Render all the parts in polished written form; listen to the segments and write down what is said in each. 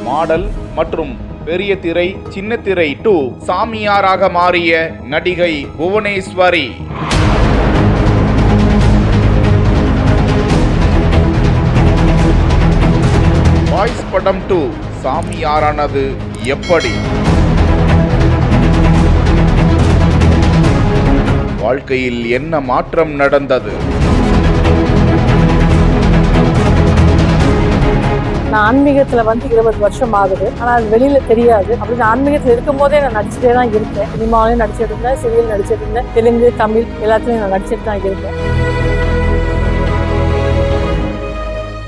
Model மற்றும் பெரிய திரை சின்ன திரை 2 சாமியாராக மாறிய நடிகை புவனேஸ்வரி. பாய்ஸ் படம் 2 சாமியாரானது எப்படி? வாழ்க்கையில் என்ன மாற்றம் நடந்தது? நான் ஆன்மீகத்துல 20 வருஷம் ஆகுது. ஆனா அது வெளியில தெரியாது. அப்படின்னு ஆன்மீகத்துல இருக்கும் போதே நான் நடிச்சுட்டே தான் இருக்கேன். சினிமாவிலையும் நடிச்சிட்டு இருந்தேன், சீரியல் நடிச்சிட்டு இருந்தேன், தெலுங்கு தமிழ் எல்லாத்துலயும் நான் நடிச்சிட்டு தான் இருக்கேன்.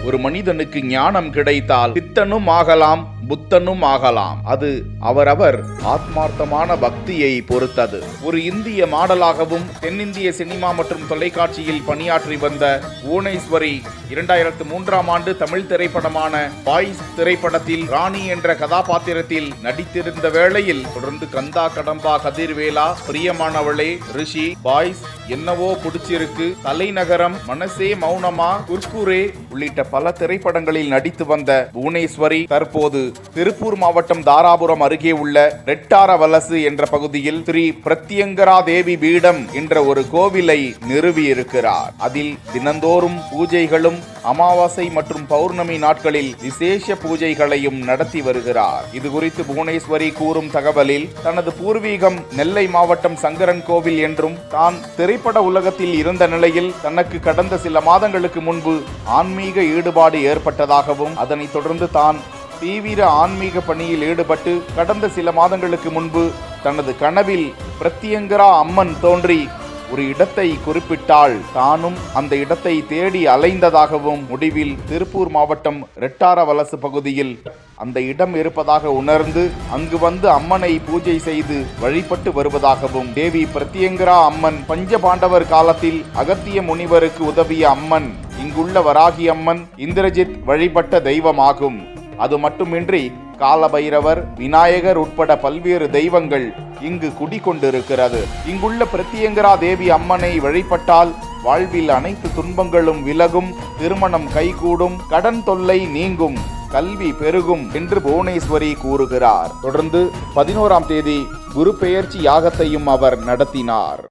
ஒரு மனிதனுக்கு ஞானம் கிடைத்தால் சித்தனும் ஆகலாம், புத்தனும் ஆகலாம். அது அவரவர் ஆத்மார்த்தமான பக்தியை பொறுத்தது. ஒரு இந்திய மாடலாகவும் தென்னிந்திய சினிமா மற்றும் தொலைக்காட்சியில் பணியாற்றி வந்த புவனேஸ்வரி 2003ஆம் ஆண்டு தமிழ் திரைப்படமான பாய்ஸ் திரைப்படத்தில் ராணி என்ற கதாபாத்திரத்தில் நடித்திருந்த வேளையில் தொடர்ந்து கந்தா கடம்பா கதிர்வேலா, பிரியமானவளே, ரிஷி, பாய்ஸ், என்னவோ பிடிச்சிருக்கு, தலைநகரம், மனசே மௌனமா, குர்குரே உள்ளிட்ட பல திரைப்படங்களில் நடித்து வந்த புவனேஸ்வரி தற்போது திருப்பூர் மாவட்டம் தாராபுரம் அருகே உள்ள ரெட்டாரவலசு என்ற பகுதியில் ஸ்ரீ பிரத்யங்கரா தேவி பீடம் என்ற ஒரு கோவிலை நிறுவி இருக்கிறார். அதில் தினந்தோறும் பூஜைகளும் அமாவாசை மற்றும் பௌர்ணமி நாட்களில் விசேஷ பூஜைகளையும் நடத்தி வருகிறார். இது குறித்து புவனேஸ்வரி கூறும் தகவலில் தனது பூர்வீகம் நெல்லை மாவட்டம் சங்கரன் கோவில் என்றும் தான் திரைப்பட உலகத்தில் இருந்த நிலையில் தனக்கு கடந்த சில மாதங்களுக்கு முன்பு ஆன்மீக ஈடுபாடு ஏற்பட்டதாகவும் அதனைத் தொடர்ந்து தான் தீவிர ஆன்மீக பணியில் ஈடுபட்டு கடந்த சில மாதங்களுக்கு முன்பு தனது கனவில் பிரத்யங்கரா அம்மன் தோன்றி ஒரு இடத்தை குறிப்பிட்டால் தானும் அந்த இடத்தை தேடி அலைந்ததாகவும் முடிவில் திருப்பூர் மாவட்டம் ரெட்டாரவலசு பகுதியில் அந்த இடம் இருப்பதாக உணர்ந்து அங்கு வந்து அம்மனை பூஜை செய்து வழிபட்டு வருவதாகவும் தேவி பிரத்யங்கரா அம்மன் பஞ்சபாண்டவர் காலத்தில் அகத்திய முனிவருக்கு உதவிய அம்மன், இங்குள்ள வராகி அம்மன் இந்திரஜித் வழிபட்ட தெய்வமாகும். அது மட்டுமின்றி காலபைரவர், விநாயகர் உட்பட பல்வேறு தெய்வங்கள் இங்கு குடிகொண்டிருக்கிறது. இங்குள்ள பிரத்யங்கரா தேவி அம்மனை வழிபட்டால் வாழ்வில் அனைத்து துன்பங்களும் விலகும், திருமணம் கைகூடும், கடன் தொல்லை நீங்கும், கல்வி பெருகும் என்று புவனேஸ்வரி கூறுகிறார். தொடர்ந்து 11ஆம் தேதி குரு பெயர்ச்சி யாகத்தையும் அவர் நடத்தினார்.